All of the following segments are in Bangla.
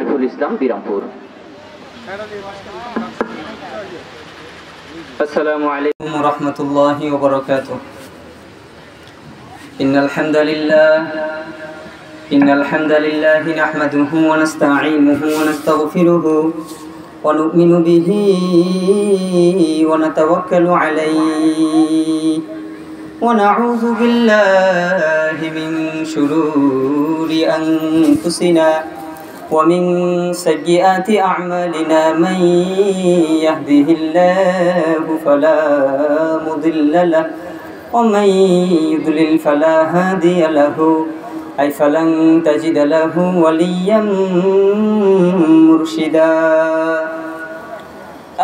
আরিফুল ইসলাম, বিরামপুর। আসসালামু আলাইকুম ওয়া রাহমাতুল্লাহি ওয়া বারাকাতুহু। ইন্নাল হামদালিল্লাহি নাহমাদুহু ওয়া নাস্তাঈনুহু ওয়া নাস্তাগফিরুহু ওয়া নু'মিনু বিহি ওয়া নাতাওয়াক্কালু আলাইহি ওয়া নাউযু বিল্লাহি মিন শুরুরি আনফুসিনা ومن سيئات أعمالنا من يهده الله فلا مضل له ومن يضلل فلا هادي له أي فلن تجد له وليا مرشدا.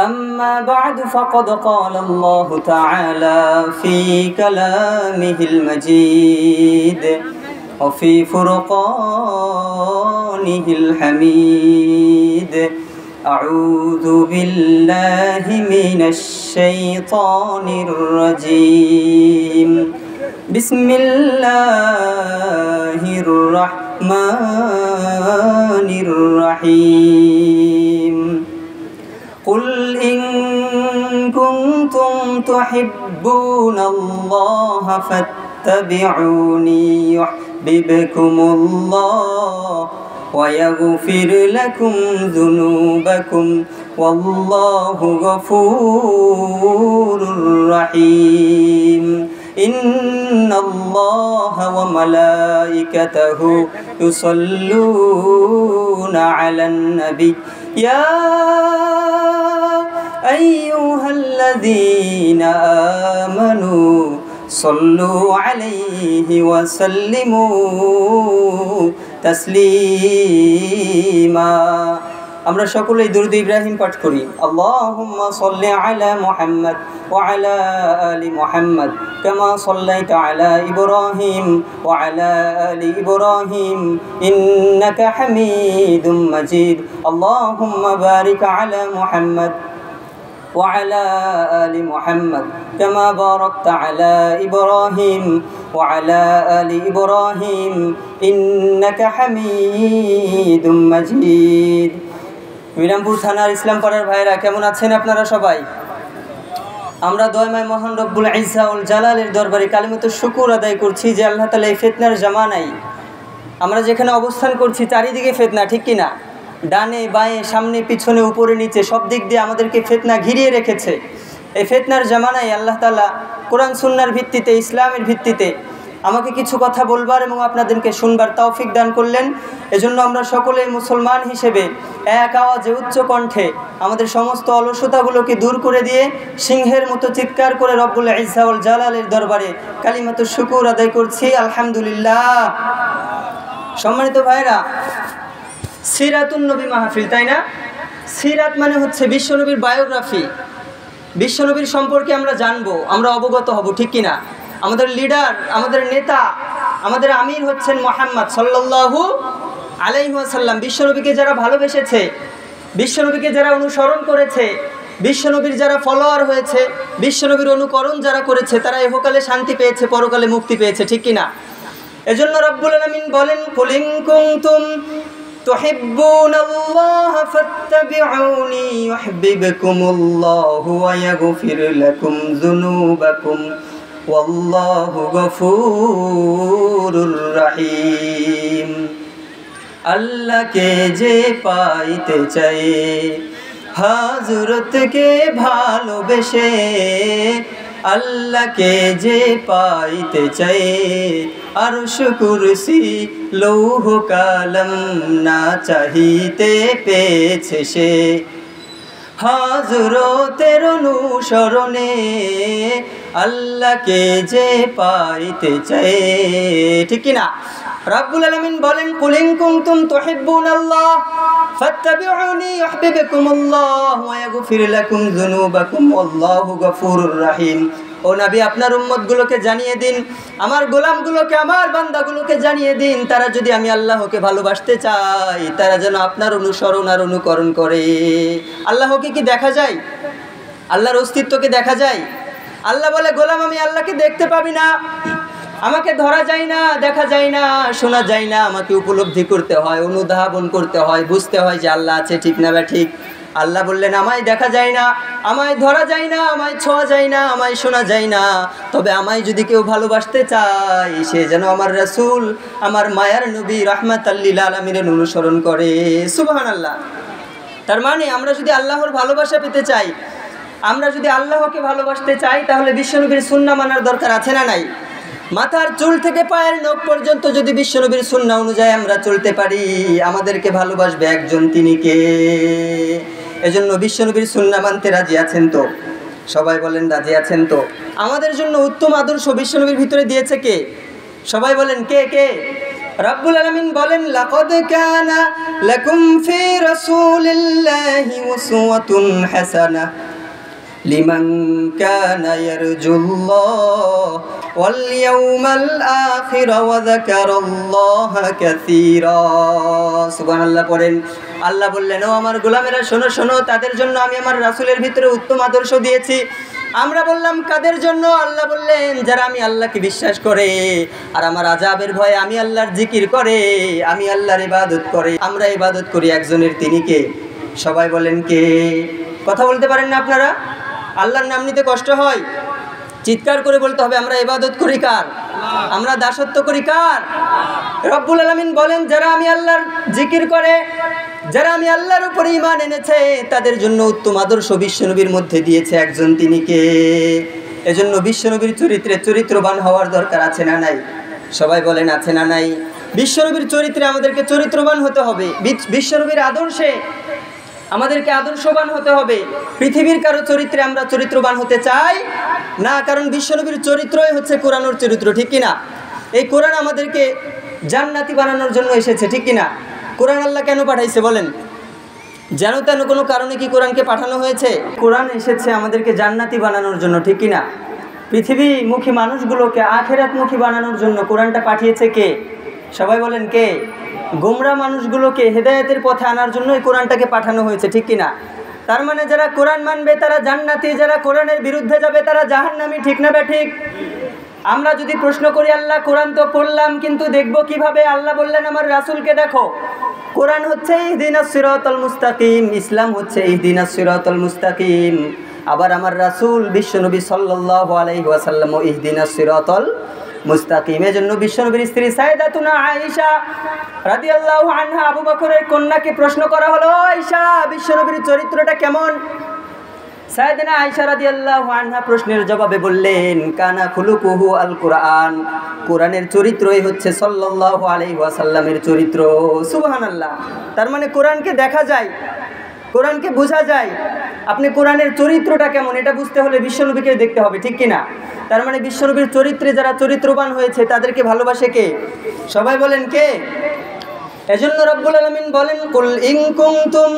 أما بعد فقد قال الله تعالى في كلامه المجيد وفي فرقانه الحميد. أعوذ بالله من الشيطان الرجيم. بسم الله الرحمن الرحيم. قل إن كنتم تحبون الله فاتبعوني يحببكم الله ويغفر لكم ذنوبكم والله غفور رحيم. إن الله وملائكته يصلون على النبي يا أيها الذين آمنوا صلوا عليه وسلموا تسليما. আমরা সকলেই দুরূদ ইব্রাহিম পাঠ করি। আল্লাহুম্মা সাল্লি আলা মুহাম্মদ ওয়া আলা আলি মুহাম্মদ কামা সাল্লাইতা আলা ইব্রাহিম ওয়া আলা আলি ইব্রাহিম ইন্নাকা হামিদুম মাজিদ। আল্লাহুম্মা বারিক আলা মুহাম্মদ وعلى آل محمد كما باركت على إبراهيم وعلى آل إبراهيم إنك حميد مجيد. বিরামপুর থানার ইসলাম পাড়ার ভাইরা কেমন আছেন আপনারা সবাই? আমরা দয়াময় মহান রব্বুল ইজ্জা ওয়াল জালালের দরবারে কালিমাতুশ শুকর আদায় করছি যে আল্লাহ তাআলা এই ফিতনার জামানায় আমরা যেখানে অবস্থান করছি চারিদিকে ফিতনা, ঠিক কি না? ডানে বাঁয়ে সামনে পিছনে উপরে নিচে সব দিক দিয়ে আমাদেরকে ফিতনা ঘিরিয়ে রেখেছে। এই ফিতনার জামানায় আল্লাহ তাআলা কোরআন সুন্নাহর ভিত্তিতে, ইসলামের ভিত্তিতে আমাকে কিছু কথা বলবার এবং আপনাদেরকে শুনবার তৌফিক দান করলেন। এজন্য আমরা সকলে মুসলমান হিসেবে এক আওয়াজে উচ্চ কণ্ঠে আমাদের সমস্ত অলসতাগুলোকে দূর করে দিয়ে সিংহের মতো চিৎকার করে রব্বুল ইজ্জা ওয়াল জালালের দরবারে কালিমাতুশ শুকর আদায় করছি আলহামদুলিল্লাহ। সম্মানিত ভাইরা, সিরাতুন নবী মাহফিল, তাই না? সিরাত মানে হচ্ছে বিশ্বনবীর বায়োগ্রাফি। বিশ্বনবীর সম্পর্কে আমরা জানবো, আমরা অবগত হব, ঠিক কিনা? আমাদের লিডার, আমাদের নেতা, আমাদের আমির হচ্ছেন মুহাম্মদ সাল্লাল্লাহু আলাইহি ওয়াসাল্লাম। বিশ্বনবীকে যারা ভালোবেসেছে, বিশ্বনবীকে যারা অনুসরণ করেছে, বিশ্বনবীর যারা ফলোয়ার হয়েছে, বিশ্বনবীর অনুকরণ যারা করেছে, তারা ইহকালে শান্তি পেয়েছে, পরকালে মুক্তি পেয়েছে, ঠিক কিনা? এজন্য রব্বুল আলামিন বলেন, কুল ইন কুনতুম তুহিব্বুনাল্লাহা ফাত্তাবিউনি ইউহিব্বুকুমুল্লাহু ওয়া ইয়াগফির লাকুম যুনুবাকুম ওয়াল্লাহু গফুরুর রহিম। আল্লাহকে যে পাইতে চায়, হযরতকে ভালোবেসে, আল্লাহকে যে পাইতে চায়, আরশ কুরসি লৌহ কালাম না চাহিতে পেয়েছে সে। হযরতের অনুসরণে আল্লাহকে যে পাইতে চায়, ঠিক কি না? রব্বুল আলামিন বলেন, কুল ইন কুনতুম তুহিব্বুনাল্লাহ ফাত্তাবিউনি ইউহিব্বুকুমুল্লাহ ওয়া ইয়াগফির লাকুম যুনুবাকুম ওয়াল্লাহু গফুরুর রহিম। ও নবী, আপনার উম্মতগুলোকে জানিয়ে দিন, আমার গোলামগুলোকে, আমার বান্দাগুলোকে জানিয়ে দিন, তারা যদি আমি আল্লাহকে ভালোবাসতে চাই, তারা যেন আপনার অনুসরণ আর অনুকরণ করে। আল্লাহকে কি দেখা যায়? আল্লাহর অস্তিত্বকে দেখা যায়? আল্লাহ বলে, গোলাম আমি আল্লাহকে দেখতে পাবি না, আমাকে ধরা যায় না, দেখা যায় না, শোনা যায় না, আমাকে উপলব্ধি করতে হয়, অনুধাবন করতে হয়, বুঝতে হয় যে আল্লাহ আছে, ঠিক না ঠিক? আল্লাহ বললেন আমায় দেখা যায় না, আমায় ধরা যায় না, আমায় ছোঁয়া যায় না, আমায় শোনা যায় না, তবে আমায় যদি কেউ ভালোবাসতে চায় সে যেন আমার রাসূল, আমার মায়ার নবী রাহমাতাল লিল আলামিনের অনুসরণ করে। সুবহানাল্লাহ। তার মানে আমরা যদি আল্লাহর ভালোবাসা পেতে চাই, আমরা যদি আল্লাহকে ভালোবাসতে চাই, তাহলে বিশ্বনবীর সুন্নাহ মানার দরকার আছে না নাই? মাথার চুল থেকে পায়ের নখ পর্যন্ত যদি বিশ্বনবীর সুন্নাহ অনুযায়ী আমরা চলতে পারি, আমাদেরকে ভালোবাসবে একজন, তিনি কে? এজন্য বিশ্বনবীর সুন্নাহ মানতে রাজি আছেন তো? সবাই বলেন রাজি আছেন তো? আমাদের জন্য উত্তম আদর্শ বিশ্বনবীর ভিতরে দিয়েছে কে? সবাই বলেন কে কে? রব্বুল আলামিন বলেন লাকাদ কানা লাকুম ফি রাসূলিল্লাহি উসওয়াতুন হাসানাহ লিমান কানা ইয়ারজুল্লাহ ওয়াল ইয়াউমাল আখির ওয়া যাকারাল্লাহা কাসীরা। সুবহানাল্লাহ পড়েন। আল্লাহ বললেন ও আমার গোলামেরা শোনো শোনো, তাদের জন্য আমি আমার রাসূলের ভিতরে উত্তম আদর্শ দিয়েছি। আমরা বললাম কাদের জন্য? আল্লাহ বললেন যারা আমি আল্লাহকে বিশ্বাস করে আর আমার আযাবের ভয়ে আমি আল্লাহর জিকির করে, আমি আল্লাহর ইবাদত করে। আমরা ইবাদত করি একজনের, তিনি কে? সবাই বলেন কে? কথা বলতে পারেন না আপনারা? আল্লাহর নাম নিতে কষ্ট হয়, চিৎকার করে বলতে হবে আমরা ইবাদত করি কার? আমরা দাসত্ব করি কার? রব্বুল আলামিন বলেন যারা আমি আল্লাহর জিকির করে, যারা আমি আল্লাহর উপরে ঈমান এনেছে, তাদের জন্য উত্তম আদর্শ বিশ্বনবীর মধ্যে দিয়েছে একজন, তিনি কে? এজন্য বিশ্বনবীর চরিত্রে চরিত্রবান হওয়ার দরকার আছে না নাই? সবাই বলেন আছে না নাই? বিশ্বনবীর চরিত্রে আমাদেরকে চরিত্রবান হতে হবে, বিশ্বনবীর আদর্শে আমাদেরকে আদর্শবান হতে হবে। পৃথিবীর কারো চরিত্রে আমরা চরিত্রবান হতে চাই না, কারণ বিশ্বনবীর চরিত্রই হচ্ছে কোরআনের চরিত্র, ঠিক কিনা? এই কোরআন আমাদেরকে জান্নাতি বানানোর জন্য এসেছে, ঠিক কিনা? কোরআন আল্লাহ কেন পাঠাইছে বলেন? যেন তেন কোনো কারণে কি কোরআনকে পাঠানো হয়েছে? কোরআন এসেছে আমাদেরকে জান্নাতি বানানোর জন্য, ঠিক কিনা? পৃথিবীমুখী মানুষগুলোকে আখিরাতমুখী বানানোর জন্য কোরআনটা পাঠিয়েছে কে? সবাই বলেন কে? গোমরা মানুষগুলোকে হেদায়েতের পথে আনার জন্য এই কোরআনটাকে পাঠানো হয়েছে, ঠিক কিনা? তার মানে যারা কোরআন মানবে তারা জান্নাতি, যারা কোরআনের বিরুদ্ধে যাবে তারা জাহান্নামী, ঠিক না ঠিক? আমরা যদি প্রশ্ন করি আল্লাহ কোরআন তো পড়লাম কিন্তু দেখব কিভাবে? আল্লাহ বললেন আমার রাসূলকে দেখো। কোরআন হচ্ছে ইহদিনাস সিরাতাল মুস্তাকিম, ইসলাম হচ্ছে ইহদিনাস সিরাতাল মুস্তাকিম। আবার আমার রাসূল বিশ্বনবী সাল্লাল্লাহু আলাইহি ওয়াসাল্লাম ইহদিনাস সিরাতাল মুস্তাকিম। এজন্য বিশ্বনবীর স্ত্রী সাইয়েদাতুনা আয়েশা রাদিয়াল্লাহু আনহা আবু বকরের কন্যাকে প্রশ্ন করা হলো, আয়েশা বিশ্বনবীর চরিত্রটা কেমন? সাইয়েদানা আয়েশা রাদিয়াল্লাহু আনহা প্রশ্নের জবাবে বললেন কানা খুলুকুহু আল কুরআন, কোরআনের চরিত্রই হচ্ছে সাল্লাল্লাহু আলাইহি ওয়াসাল্লামের চরিত্র। সুবহানাল্লাহ। তার মানে কোরআনকে দেখা যায়, কোরআনকে বোঝা যায়। আপনি কোরআনের চরিত্রটা কেমন এটা বুঝতে হলে বিশ্বনবীকে দেখতে হবে, ঠিক কিনা? তার মানে বিশ্বনবীর চরিত্রে যারা চরিত্রবান হয়েছে তাদেরকে ভালোবাসে কে? সবাই বলেন কে? এজন্য রব্বুল আলামিন বলেন কুল ইন কুনতুম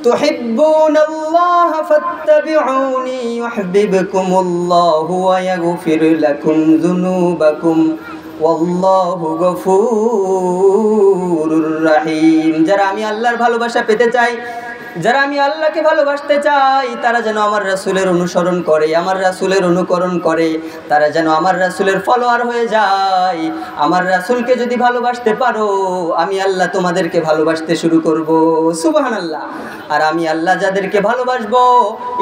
তুহিব্বুনাল্লাহা ফাত্তাবিউনি ইউহিব্বুকুমুল্লাহু ওয়া ইয়াগফির লাকুম যুনুবাকুম ওয়াল্লাহু গফুরুর রহিম। যারা আমি আল্লাহর ভালোবাসা পেতে চাই, যারা আমি আল্লাহকে ভালোবাসতে চাই, তারা যেন আমার রাসূলের অনুসরণ করে, আমার রাসূলের অনুকরণ করে, তারা যেন আমার রাসূলের ফলোয়ার হয়ে যায়। আমার রাসূলকে যদি ভালোবাসতে পারো, আমি আল্লাহ তোমাদেরকে ভালোবাসতে শুরু করব। সুবহানাল্লাহ। আর আমি আল্লাহ যাদেরকে ভালোবাসবো,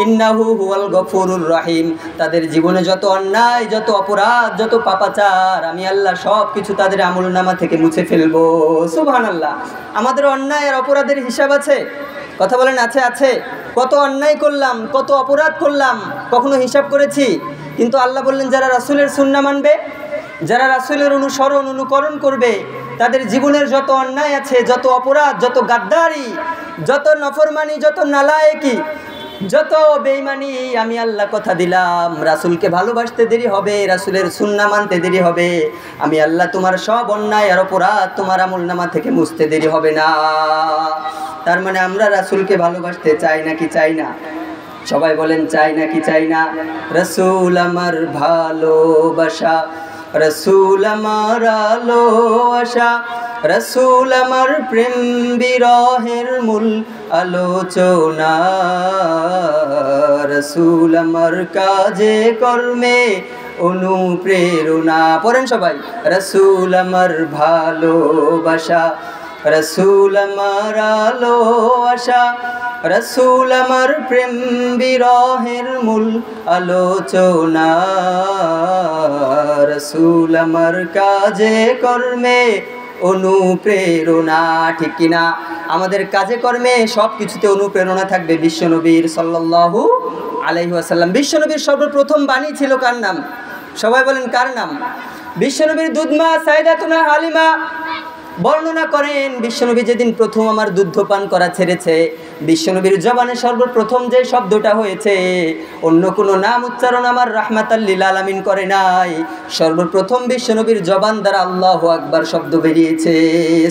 ইন্নাহু হুয়াল গফুরুর রহিম, তাদের জীবনে যত অন্যায়, যত অপরাধ, যত পাপাচার, আমি আল্লাহ সব কিছু তাদের আমলনামা থেকে মুছে ফেলবো। সুবহানাল্লাহ। আমাদের অন্যায় আর অপরাধের হিসাব আছে? কথা বলেন আছে? আছে। কত অন্যায় করলাম, কত অপরাধ করলাম, কখনো হিসাব করেছি? কিন্তু আল্লাহ বললেন যারা রাসূলের সুন্নাহ মানবে, যারা রাসূলের অনুসরণ অনুকরণ করবে, তাদের জীবনের যত অন্যায় আছে, যত অপরাধ, যত গাদ্দারি, যত নফরমানি, যত নালায়েকি, যত বেঈমানি, আমি আল্লাহ কথা দিলাম রাসূলকে ভালোবাসতে দেরি হবে, রাসূলের সুন্নাহ মানতে দেরি হবে, আমি আল্লাহ তোমার সব অন্যায় আর অপরাধ তোমার আমলনামা থেকে মুছতে দেরি হবে না। তার মানে আমরা রাসূলকে ভালোবাসতে চাই নাকি চাই না? সবাই বলেন চাই নাকি চাই না? রাসূল আমার ভালোবাসা, রাসূল আমার আলো আশা, রাসূল আমার প্রেম বিরহের মূল আলোচনা, রাসূল আমার কাজে কর্মে অনুপ্রেরণা। পড়েন সবাই, রাসূল আমার ভালোবাসা, রাসূল আমার আলো আশা, রাসূল আমার প্রেম বিরহের মূল আলোচনা, রাসূল আমার কাজে কর্মে অনুপ্রেরণা। ঠিক কিনা? আমাদের কাজে কর্মে সব কিছুতে অনুপ্রেরণা থাকবে বিশ্বনবীর সাল্লাল্লাহু আলাইহি ওয়াসাল্লাম। বিশ্বনবীর সর্বপ্রথম বাণী ছিল কার নাম? সবাই বলেন কার নাম? বিশ্বনবীর দুধমা সাইদাতুনা হালিমা বর্ণনা করেন, বিশ্বনবী যেদিন প্রথম আমার দুধ পান করা ছেড়েছে, বিশ্বনবীর জবানে সর্বপ্রথম যে শব্দটা হয়েছে, অন্য কোনো নাম উচ্চারণ আমার রাহমাতাল লিল আলামিন করে নাই, সর্বপ্রথম বিশ্বনবীর জবান দ্বারা আল্লাহু আকবার শব্দ বেরিয়েছে।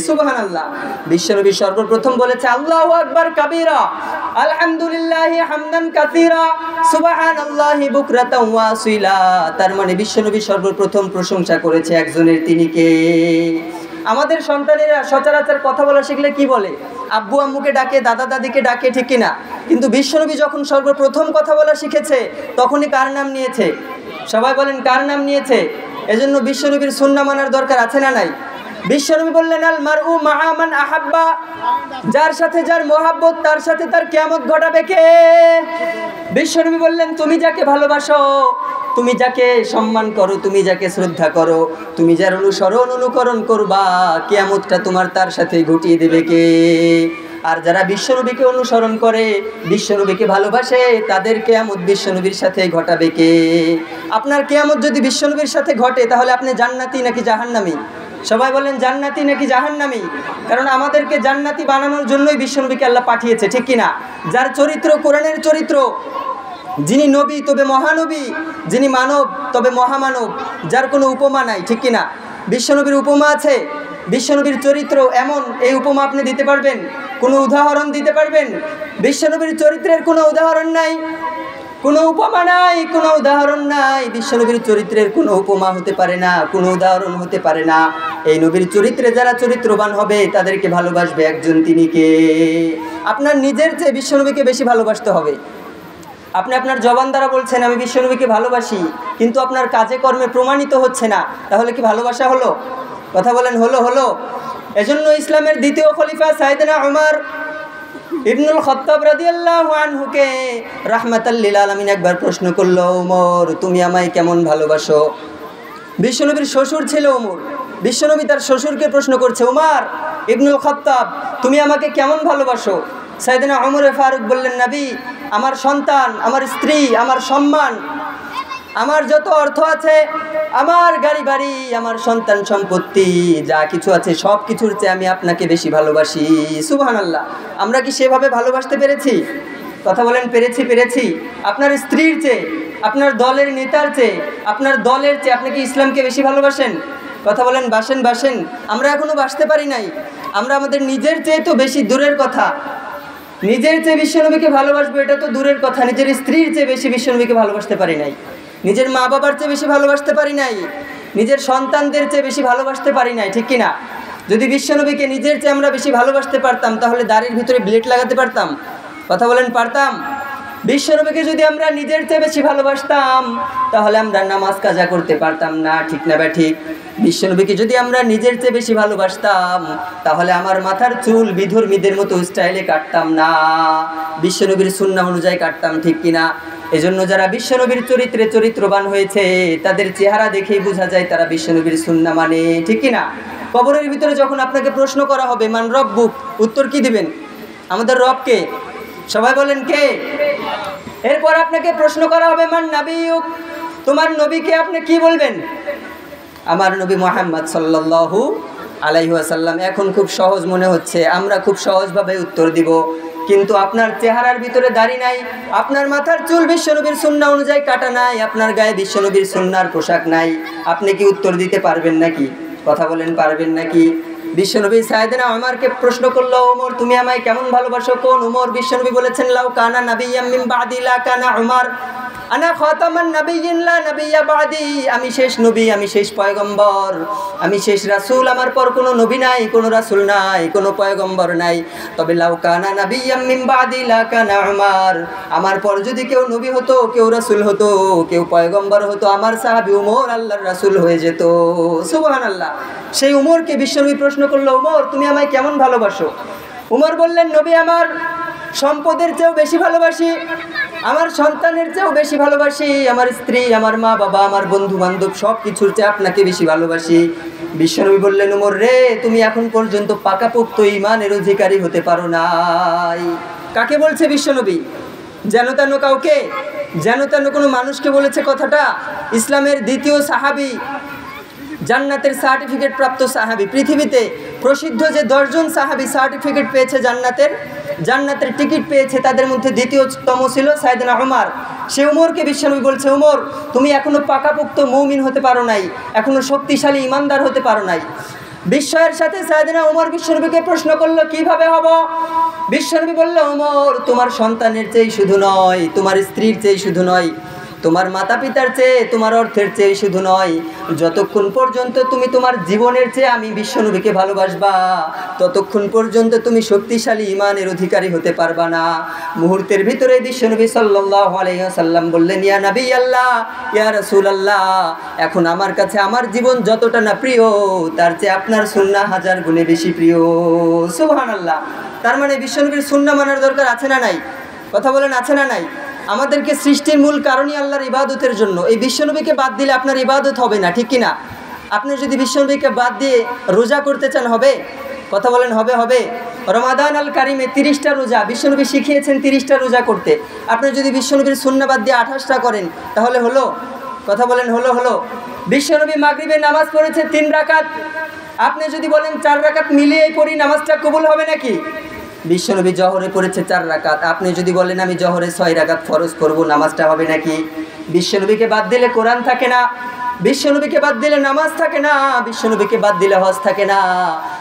সুবহানাল্লাহ। বিশ্বনবী সর্বপ্রথম বলেছে আল্লাহু আকবার কাবীরা, আলহামদুলিল্লাহি হামদান কাসীরা, সুবহানাল্লাহি বুকরাতাও ওয়া আসীলা। তার মানে বিশ্বনবী সর্বপ্রথম প্রশংসা করেছে একজনের, তিনি কে? আমাদের সন্তানেরা সচরাচর কথা বলা শিখলে কি বলে? আব্বু আম্মুকে ডাকে, দাদা দাদিকে ডাকে, ঠিক কিনা? কিন্তু বিশ্বনবী যখন সর্বপ্রথম কথা বলা শিখেছে, তখনই কার নাম নিয়েছে? সবাই বলেন কার নাম নিয়েছে? এজন্য বিশ্বনবীর সুন্নাহ মানার দরকার আছে না নাই? বিশ্বনবী বললেন আল মারউ মাআ মান আহাব্বা, যার সাথে যার মহব্বত তার সাথে তার কিয়ামত ঘটাবে কে? বিশ্বনবী বললেন তুমি যাকে ভালোবাসো, তুমি যাকে সম্মান করো, তুমি যাকে শ্রদ্ধা করো, তুমি যার অনুকরণ করবা, কিয়ামতটা তোমার তার সাথে ঘটিয়ে দেবে কে? আর যারা বিশ্বনবীকে অনুসরণ করে, বিশ্বনবীকে ভালোবাসে, তাদের কিয়ামত বিশ্বনবীর সাথে ঘটাবে কে? আপনার কিয়ামত যদি বিশ্বনবীর সাথে ঘটে, তাহলে আপনি জান্নাতি নাকি জাহান্নামী? সবাই বলেন জান্নাতি নাকি জাহান্নামী? কারণ আমাদেরকে জান্নাতি বানানোর জন্যই বিশ্বনবীকে আল্লাহ পাঠিয়েছে, ঠিক কিনা? যার চরিত্র কোরআনের চরিত্র, যিনি নবী তবে মহানবী, যিনি মানব তবে মহামানব, যার কোনো উপমা নাই, ঠিক কিনা? বিশ্বনবীর উপমা আছে? বিশ্বনবীর চরিত্র এমন, এই উপমা আপনি দিতে পারবেন? কোনো উদাহরণ দিতে পারবেন? বিশ্বনবীর চরিত্রের কোনো উদাহরণ নাই, কোনো উপমা নাই, কোনো উদাহরণ নাই। বিশ্বনবীর চরিত্রের কোনো উপমা হতে পারে না, কোনো উদাহরণ হতে পারে না। এই নবীর চরিত্রে যারা চরিত্রবান হবে, তাদেরকে ভালোবাসবে একজন, তিনি কে? আপনার নিজের চেয়ে বিশ্বনবীকে বেশি ভালোবাসতে হবে। আপনি আপনার জবান দ্বারা বলছেন আমি বিশ্বনবীকে ভালোবাসি, কিন্তু আপনার কাজে কর্মে প্রমাণিত হচ্ছে না, তাহলে কি ভালোবাসা হলো? কথা বলেন, হলো? এজন্য ইসলামের দ্বিতীয় খলিফা সাইয়েদনা উমর ইবনুল খাত্তাব রাদিয়াল্লাহু আনহুকে রাহমাতাল লিল আলামিন একবার প্রশ্ন করলো, উমর তুমি আমায় কেমন ভালোবাসো? বিশ্বনবীর শ্বশুর ছিল উমর। বিশ্বনবী তার শ্বশুরকে প্রশ্ন করছে, উমর ইবনুল খাত্তাব তুমি আমাকে কেমন ভালোবাসো? সাইয়েদনা উমর ফারুক বললেন, নবী আমার সন্তান, আমার স্ত্রী, আমার সম্মান, আমার যত অর্থ আছে, আমার গাড়ি বাড়ি, আমার সন্তান সম্পত্তি, যা কিছু আছে সব কিছুর চেয়ে আমি আপনাকে বেশি ভালোবাসি। সুবহানাল্লাহ। আমরা কি সেভাবে ভালোবাসতে পেরেছি? কথা বলেন পেরেছি? আপনার স্ত্রীর চেয়ে, আপনার দলের নেতার চেয়ে, আপনার দলের চেয়ে আপনি কি ইসলামকে বেশি ভালোবাসেন? কথা বলেন বাসেন? আমরা এখনো বাসতে পারি নাই। আমরা আমাদের নিজের চেয়ে তো বেশি দূরের কথা, নিজের চেয়ে বিশ্বনবীকে ভালোবাসবো এটা তো দূরের কথা, নিজের স্ত্রীর চেয়ে বেশি বিশ্বনবীকে ভালোবাসতে পারি নাই, নিজের মা বাবার চেয়ে বেশি ভালোবাসতে পারি নাই, নিজের সন্তানদের চেয়ে বেশি ভালোবাসতে পারি নাই, ঠিক কিনা? যদি বিশ্বনবীকে নিজের চেয়ে আমরা বেশি ভালোবাসতে পারতাম, তাহলে দাড়ির ভিতরে ব্লেড লাগাতে পারতাম? কথা বলেন পারতাম? বিশ্বনবীকে যদি আমরা নিজের চেয়ে বেশি ভালোবাসতাম, তাহলে আমরা নামাজ কাজা করতে পারতাম না, ঠিক না ঠিক? বিশ্বনবীকে যদি আমরা নিজের চেয়ে বেশি ভালোবাসতাম, তাহলে আমার মাথার চুল বিধর্মীদের মতো স্টাইলে কাটতাম না, বিশ্বনবীর সুন্নাহ অনুযায়ী কাটতাম, ঠিক কিনা? এজন্য যারা বিশ্বনবীর চরিত্রে চরিত্রবান হয়েছে, তাদের চেহারা দেখেই বোঝা যায় তারা বিশ্বনবীর সুন্নাহ মানে, ঠিক কিনা? কবরের ভিতরে যখন আপনাকে প্রশ্ন করা হবে মান রব্বুক, উত্তর কি দিবেন? আমাদের রব কে? সবাই বলেন কে? এরপর আপনাকে প্রশ্ন করা হবে মান নাবিয়ুক, তোমার নবীকে, আপনি কি বলবেন? আমার নবী মুহাম্মদ সাল্লাল্লাহু আলাইহি ওয়াসাল্লাম। এখন খুব সহজ মনে হচ্ছে, আমরা খুব সহজভাবে উত্তর দিব, কিন্তু আপনার চেহারার ভিতরে দাড়ি নাই, আপনার মাথার চুল বিশ্বনবীর সুন্নাহ অনুযায়ী কাটা নাই, আপনার গায়ে বিশ্বনবীর সুন্নাহর পোশাক নাই, আপনি কি উত্তর দিতে পারবেন নাকি? কথা বলেন পারবেন নাকি? বিশ্বনবী সাইয়েদনা উমরকে প্রশ্ন করলো, উমর তুমি আমায় কেমন ভালোবাসো? কোন উমর? বিশ্বনবী বলেছেন লাউ কানা নাবিয়্যাম মিন বাদি লা কানা উমর, আনা খাতামান নাবিয়্যিন লা নাবিয়্যা বাদি, আমি শেষ নবী, আমি শেষ পয়গম্বর, আমি শেষ রাসূল, আমার পর কোনো নবী নাই, কোনো রাসূল নাই, কোনো পয়গম্বর নাই। তবে লাউ কানা নাবিয়্যাম মিন বাদি লা কানা উমর, আমার পর যদি কেউ নবী হতো, কেউ রাসূল হতো, কেউ পয়গম্বর হতো, আমার সাহাবী উমর আল্লাহর রাসূল হয়ে যেত। সুবহানাল্লাহ। সেই উমরকে বিশ্বনবী প্রশ্ন করলো, উমর তুমি আমায় কেমন ভালোবাসো? উমর বললেন, নবী আমার সম্পদের চেয়েও বেশি ভালোবাসি, আমার সন্তানের চেয়েও বেশি ভালোবাসি, আমার স্ত্রী, আমার মা বাবা, আমার বন্ধু বান্ধব সব কিছুর চেয়ে আপনাকে বেশি ভালোবাসি। বিশ্বনবী বললেন, উমর রে, তুমি এখন পর্যন্ত পাকাপোক্ত ঈমানের অধিকারী হতে পারো নাই। কাকে বলছে বিশ্বনবী? যেন তেন কাউকে, যেন তেন কোনো মানুষকে বলেছে কথাটা? ইসলামের দ্বিতীয় সাহাবী, জান্নাতের সার্টিফিকেট প্রাপ্ত সাহাবী, পৃথিবীতে প্রসিদ্ধ যে 10 জন সাহাবী সার্টিফিকেট পেয়েছে জান্নাতের টিকিট পেয়েছে, তাদের মধ্যে দ্বিতীয়তম ছিল সাইয়েদনা উমর। সে উমরকে বিশ্বনবী বলছে, উমর তুমি এখনো পাকাপোক্ত মুমিন হতে পারো নাই, এখনো শক্তিশালী ইমানদার হতে পারো নাই। বিস্ময়ের সাথে সাইয়েদনা উমর বিশ্বনবীকে প্রশ্ন করলো, কিভাবে হব? বিশ্বনবী বলল, উমর তোমার সন্তানের চেয়ে শুধু নয়, তোমার স্ত্রীর চেয়ে শুধু নয়, তোমার মাতা পিতার চেয়ে, তোমার অর্থের চেয়ে শুধু নয়, যতক্ষণ পর্যন্ত তুমি তোমার জীবনের চেয়ে আমি বিশ্বনবীকে ভালোবাসবা, ততক্ষণ পর্যন্ত তুমি শক্তিশালী ঈমানের অধিকারী হতে পারবা না। মুহূর্তের ভিতরে বিশ্বনবী সাল্লাল্লাহু আলাইহি ওয়াসাল্লাম বললেন, ইয়া নবী আল্লাহ, ইয়া রাসূলুল্লাহ, এখন আমার কাছে আমার জীবন যতটা না প্রিয়, তার চেয়ে আপনার সুন্নাহ 1000 গুণে বেশি প্রিয়। সুবহানাল্লাহ। তার মানে বিশ্বনবীর সুন্নাহ মানার দরকার আছে না নাই? কথা বলেন, আছে না নাই? আমাদেরকে সৃষ্টির মূল কারণই আল্লাহর ইবাদতের জন্য। এই বিশ্বনবীকে বাদ দিলে আপনার ইবাদত হবে না, ঠিক কিনা? আপনি যদি বিশ্বনবীকে বাদ দিয়ে রোজা করতে চান, হবে? কথা বলেন, হবে? হবে। রমাদান আল কারিমে 30টা রোজা বিশ্বনবী শিখিয়েছেন, 30টা রোজা করতে। আপনি যদি বিশ্বনবীর সুন্নাহ বাদ দিয়ে 28টা করেন, তাহলে হলো? কথা বলেন, হলো? বিশ্বনবী মাগরিবের নামাজ পড়েছে 3 রাকাত, আপনি যদি বলেন 4 রাকাত মিলিয়ে পড়ি, নামাজটা কবুল হবে নাকি? বিশ্বনবী জহরে পড়েছে 4 রাকাত, আপনি যদি বলেন আমি জহরে 6 রাকাত ফরজ করব, নামাজটা হবে নাকি? বিশ্বনবীকে বাদ দিলে কোরআন থাকে না, বিশ্বনবীকে বাদ দিলে নামাজ থাকে না, বিশ্বনবীকে বাদ দিলে হজ থাকে না।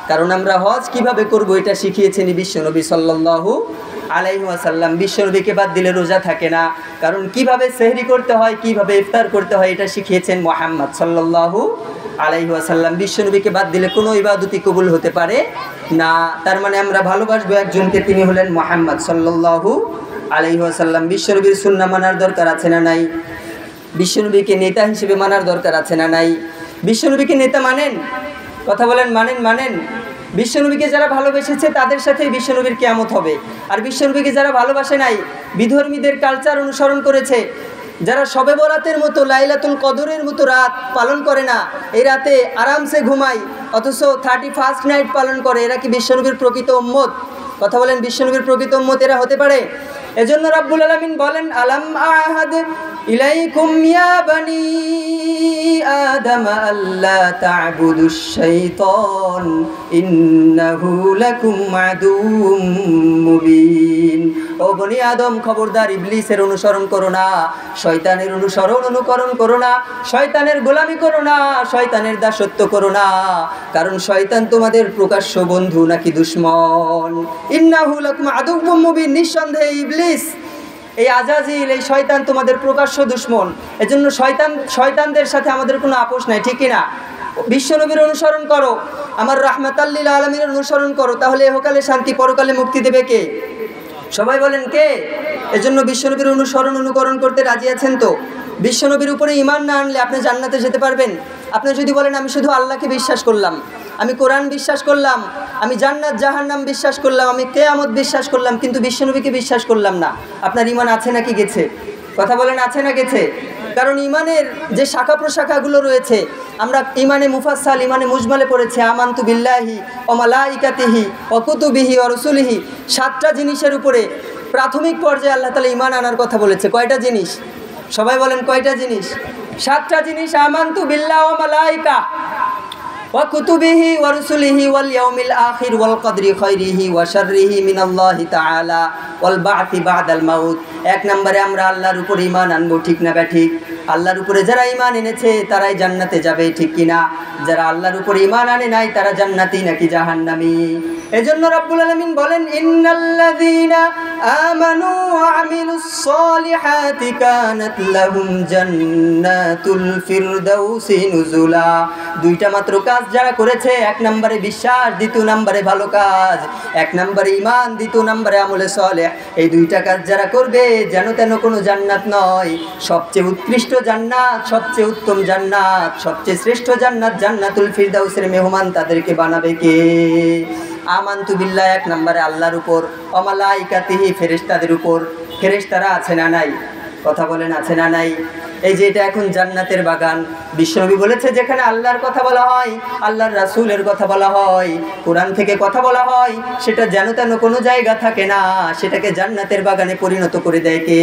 কারণ আমরা হজ কিভাবে করব এটা শিখিয়েছেন বিশ্বনবী সাল্লাল্লাহু আলাইহি ওয়াসাল্লাম। বিশ্বনবীকে বাদ দিলে রোজা থাকে না, কারণ কিভাবে সেহরি করতে হয়, কিভাবে ইফতার করতে হয় এটা শিখিয়েছেন মুহাম্মদ সাল্লাল্লাহু আলাইহি ওয়াসাল্লাম। বিশ্বনবীকে বাদ দিলে কোনো ইবাদতই কবুল হতে পারে না। তার মানে আমরা ভালোবাসবো একজনকে, তিনি হলেন মুহাম্মদ সাল্লাল্লাহু আলাইহি ওয়াসাল্লাম। বিশ্বনবীর সুন্নাহ মানার দরকার আছে না নাই? বিশ্বনবীকে নেতা হিসেবে মানার দরকার আছে না নাই? বিশ্বনবীকে নেতা মানেন? কথা বলেন, মানেন? বিশ্বনবীকে যারা ভালোবেসেছে তাদের সাথে বিশ্বনবীর কিয়ামত হবে। আর বিশ্বনবীকে যারা ভালোবাসে নাই, বিধর্মীদের কালচার অনুসরণ করেছে, যারা শবে বরাতের মতো, লাইলাতুল কদরের মতো রাত পালন করে না, এই রাতে আরামসে ঘুমায়, অথচ 31st নাইট পালন করে, এরা কি বিশ্বনবীর প্রকৃত উম্মত? কথা বলেন, বিশ্বনবীর প্রকৃত উম্মত এরা হতে পারে? এজন্য রাব্বুল আলামিন বলেন, আলাম আহাদ ইলাইকুম ইয়া বানি আদম আল্লা তা'বুদুশ শাইতান ইন্নাহু লাকুম আদুউম মুবিন। ও বনি আদম, খবরদার ইবলিসের অনুসরণ করো না, শয়তানের অনুকরণ করো না, শয়তানের গোলামি করো না, শয়তানের দাসত্ব করো না, কারণ শয়তান তোমাদের প্রকাশ্য বন্ধু নাকি দুশমন। ইন্নাহু লাকুম আদুউম মুবিন, নিঃসন্দেহে ইবলিস, এই আজাজিল, এই শয়তান তোমাদের প্রকাশ্য দুশমন। এজন্য শয়তানদের সাথে আমাদের কোনো আপোষ নাই, ঠিক কিনা? বিশ্বনবীর অনুসরণ করো, আমার রাহমাতাল লিল আলামিনের অনুসরণ করো, তাহলে ইহকালে শান্তি, পরকালে মুক্তি দেবে কে? সবাই বলেন কে? এজন্য বিশ্বনবীর অনুকরণ করতে রাজি আছেন তো? বিশ্বনবীর উপরে ঈমান না আনলে আপনি জান্নাতে যেতে পারবেন? আপনি যদি বলেন আমি শুধু আল্লাহকে বিশ্বাস করলাম, আমি কোরআন বিশ্বাস করলাম, আমি জান্নাত জাহান্নাম বিশ্বাস করলাম, আমি কিয়ামত বিশ্বাস করলাম, কিন্তু বিশ্বনবীকে বিশ্বাস করলাম না, আপনার ঈমান আছে নাকি গেছে? কথা বলেন, আছে না গেছে? কারণ ঈমানের যে শাখা প্রশাখাগুলো রয়েছে, আমরা ঈমানে মুফাসসাল, ঈমানে মুজমালে পড়েছি, আমানতু বিল্লাহি ওয়া মালাইকাতিহি ওয়া কুতুবিহি ওয়া রাসূলিহি, 7টা জিনিসের উপরে প্রাথমিক পর্যায়ে আল্লাহ তাআলা ঈমান আনার কথা বলেছে। কয়টা জিনিস? সবাই বলেন, কয়টা জিনিস? 7টা জিনিস। আমানতু বিল্লাহি ওয়া মালাইকা ওয়া কুতুবিহি ওয়া রাসূলিহি ওয়াল ইয়াউমিল আখির ওয়াল কদরি খাইরিহি ওয়া শাররিহি মিনাল্লাহি তাআলা ওয়াল বা'থি বা'দাল মাউত। 1 নম্বরে আমরা আল্লাহর উপর ঈমান আনবো, ঠিক না ঠিক? আল্লাহর উপরে যারা ঈমান এনেছে তারাই জান্নাতে যাবে, ঠিক কিনা? যারা আল্লাহর উপর ঈমান আনে নাই তারা জান্নাতি নাকি জাহান্নামী? এজন্য রাব্বুল আলামিন বলেন, ইন্নাল্লাযীনা আমানু ওয়া আমিলুস সলিহাতি কানাত লাহুম জান্নাতুল ফিরদাউসি নুজুলা। দুইটা মাত্র কাজ যারা করেছে, এক নম্বরে বিশ্বাস, দ্বিতীয় নম্বরে ভালো কাজ, এক নম্বরে ঈমান, দ্বিতীয় নম্বরে আমলে সালেহ, এই দুইটা কাজ যারা করবে যেন তেন কোনো জান্নাত নয়, সবচেয়ে উৎকৃষ্ট জান্নাত, সবচেয়ে উত্তম জান্নাত, সবচেয়ে শ্রেষ্ঠ জান্নাত, জান্নাতুল ফিরদাউসের মেহমান তাদেরকে বানাবে কে? আমানতু বিল্লাহ, এক নম্বরে আল্লাহর উপর, ওয়া মালাইকাতিহি, ফেরেশতাদের উপর। ফেরেশতারা আছে না নাই? কথা বলেন, আছে না নাই? এই যে এটা এখন জান্নাতের বাগান। বিশ্বনবী বলেছে যেখানে আল্লাহর কথা বলা হয়, আল্লাহর রাসূলের কথা বলা হয়, কোরআন থেকে কথা বলা হয়, সেটা যেন তেন কোনো জায়গা থাকে না, সেটাকে জান্নাতের বাগানে পরিণত করে দেয় কে?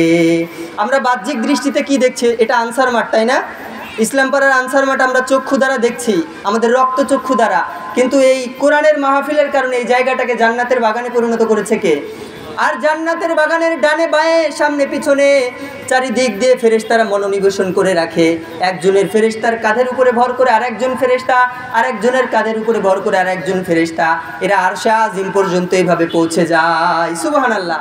আমরা বাহ্যিক দৃষ্টিতে কি দেখছি? এটা আনসার মাঠ, তাই না? ইসলাম পাড়ার আনসার মাঠ আমরা চক্ষু দ্বারা দেখছি, আমাদের রক্ত চক্ষু দ্বারা, কিন্তু এই কোরআনের মাহফিলের কারণে এই জায়গাটাকে জান্নাতের বাগানে পরিণত করেছে কে? আর জান্নাতের বাগানের ডানে বাঁয়ে সামনে পিছনে চারিদিক দিয়ে ফেরেশতারা মনোনিবেশন করে রাখে। একজনের ফেরেশতার কাঁধের উপরে ভর করে আরেকজন ফেরেশতা, আরেকজনের কাঁধের উপরে ভর করে আরেকজন ফেরেশতা, এরা আরশে আজিম পর্যন্ত এইভাবে পৌঁছে যায়। সুবহানাল্লাহ।